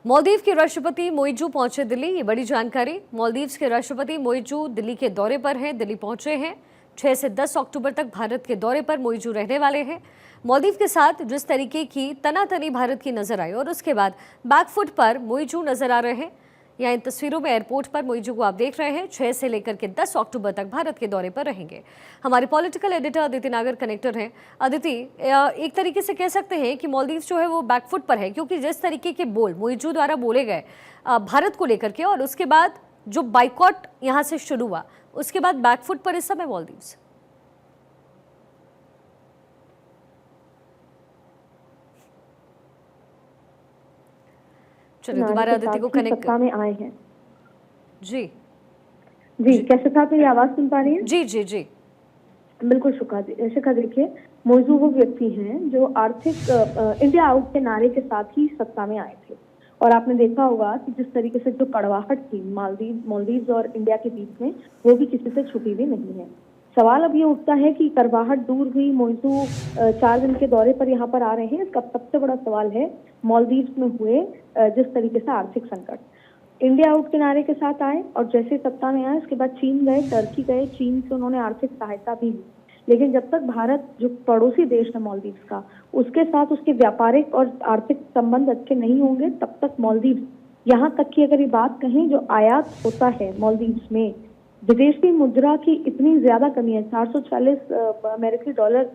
मालदीव के राष्ट्रपति मोइजू पहुंचे दिल्ली। ये बड़ी जानकारी। मालदीव के राष्ट्रपति मोइजू दिल्ली के दौरे पर हैं, दिल्ली पहुंचे हैं। 6 से 10 अक्टूबर तक भारत के दौरे पर मोइजू रहने वाले हैं। मालदीव के साथ जिस तरीके की तनातनी भारत की नजर आई और उसके बाद बैकफुट पर मोइजू नजर आ रहे हैं। यहाँ इन तस्वीरों में एयरपोर्ट पर मोइजू को आप देख रहे हैं। 6 से लेकर के 10 अक्टूबर तक भारत के दौरे पर रहेंगे। हमारे पॉलिटिकल एडिटर अदिति नागर कनेक्टर हैं। अदिति, एक तरीके से कह सकते हैं कि मालदीव जो है वो बैकफुट पर है, क्योंकि जिस तरीके के बोल मोइजू द्वारा बोले गए भारत को लेकर के, और उसके बाद जो बाइकॉट यहाँ से शुरू हुआ, उसके बाद बैकफुट पर इस समय मालदीव। चलिए दोबारा अदिति को कनेक्ट में आए हैं। जी जी, कैसे था? मेरी आवाज सुन पा रही है? जी जी जी बिल्कुल शिखा, देखिए, मोइजू वो व्यक्ति हैं जो आर्थिक इंडिया आउट के नारे के साथ ही सत्ता में आए थे। और आपने देखा होगा कि जिस तरीके से जो कड़वाहट थी मालदीव और इंडिया के बीच में, वो भी किसी से छुपी भी नहीं है। सवाल अब ये उठता है कि कड़वाहट दूर हुई, मोइजू 4 दिन के दौरे पर यहाँ पर आ रहे हैं। इसका सबसे बड़ा सवाल है मालदीव में हुए जिस तरीके से आर्थिक संकट। इंडिया आउट के नारे के साथ आए और जैसे सत्ता में आए, उसके बाद चीन गए, टर्की गए, चीन से उन्होंने आर्थिक सहायता भी ली। लेकिन जब तक भारत, जो पड़ोसी देश है मालदीव का, उसके साथ उसके व्यापारिक और आर्थिक संबंध अच्छे नहीं होंगे, तब तक मालदीव, यहाँ तक कि अगर ये बात कहें, जो आयात होता है मालदीव में, विदेशी मुद्रा की इतनी ज्यादा कमी है। 440 अमेरिकी डॉलर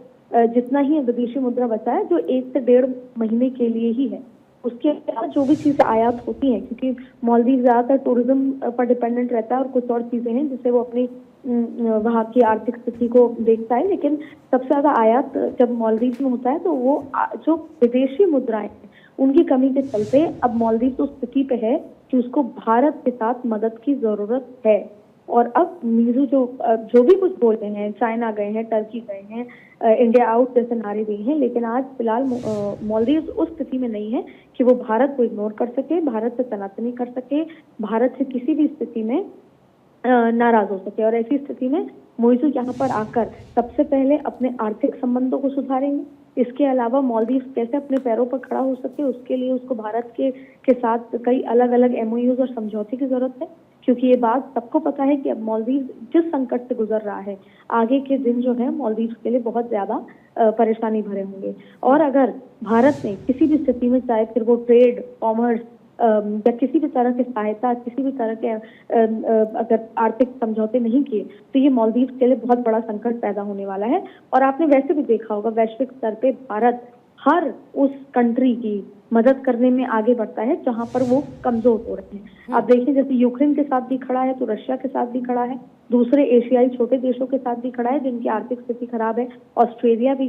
जितना ही विदेशी मुद्रा बचा है, जो 1 से 1.5 महीने के लिए ही है। उसके अलावा जो भी चीजें आयात होती हैं, क्योंकि मालदीव ज्यादातर टूरिज्म पर डिपेंडेंट रहता है और कुछ और चीजें हैं जिससे वो अपनी वहाँ की आर्थिक स्थिति को देखता है, लेकिन सबसे ज्यादा आयात जब मालदीव में होता है, तो वो जो विदेशी मुद्राएं हैं उनकी कमी के चलते अब मालदीव तो स्थिति पे है कि उसको भारत के साथ मदद की जरूरत है। और अब मोइजू जो भी कुछ बोल रहे हैं, चाइना गए हैं, टर्की गए हैं, इंडिया आउट जैसे नारे दिए हैं, लेकिन आज फिलहाल मालदीव उस स्थिति में नहीं है कि वो भारत को इग्नोर कर सके, भारत से तनातनी कर सके, भारत से किसी भी स्थिति में नाराज हो सके। और ऐसी स्थिति में मोइजू यहाँ पर आकर सबसे पहले अपने आर्थिक संबंधों को सुधारेंगे। इसके अलावा मालदीव कैसे अपने पैरों पर खड़ा हो सके, उसके लिए उसको भारत के साथ कई अलग अलग MOUs और समझौते की जरूरत है, क्योंकि ये बात सबको पता है कि अब मालदीव जिस संकट से गुजर रहा है, आगे के दिन जो है मालदीव के लिए बहुत ज्यादा परेशानी भरे होंगे। और अगर भारत ने किसी भी स्थिति में, चाहे फिर वो ट्रेड, कॉमर्स या किसी भी तरह की सहायता, किसी भी तरह के अगर आर्थिक समझौते नहीं किए, तो ये मालदीव के लिए बहुत बड़ा संकट पैदा होने वाला है। और आपने वैसे भी देखा होगा, वैश्विक स्तर पे भारत हर उस कंट्री की मदद करने में आगे बढ़ता है जहां पर वो कमजोर हो रहे हैं। आप देखिए, जैसे यूक्रेन के साथ भी खड़ा है, तो रशिया के साथ भी खड़ा है, दूसरे एशियाई छोटे देशों के साथ भी खड़ा है जिनकी आर्थिक स्थिति खराब है। ऑस्ट्रिया भी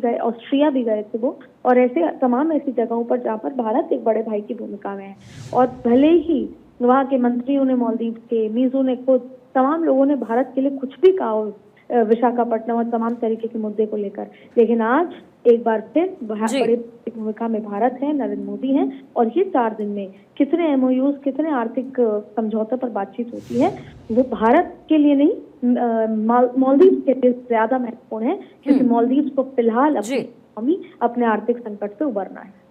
गए थे वो, और ऐसे तमाम ऐसी जगहों पर जहाँ पर भारत एक बड़े भाई की भूमिका में है। और भले ही वहाँ के मंत्रियों ने, मालदीव के मोइजू ने खुद, तमाम लोगों ने भारत के लिए कुछ भी कहा विशाखापट्टनम और तमाम तरीके के मुद्दे को लेकर, लेकिन आज एक बार फिर बड़े भूमिका में भारत है, नरेंद्र मोदी हैं। और ये 4 दिन में कितने MOUs, कितने आर्थिक समझौतों पर बातचीत होती है, वो भारत के लिए नहीं, मालदीव के लिए ज्यादा महत्वपूर्ण है, क्योंकि मालदीव को फिलहाल अपनी आर्थिक संकट से उबरना है।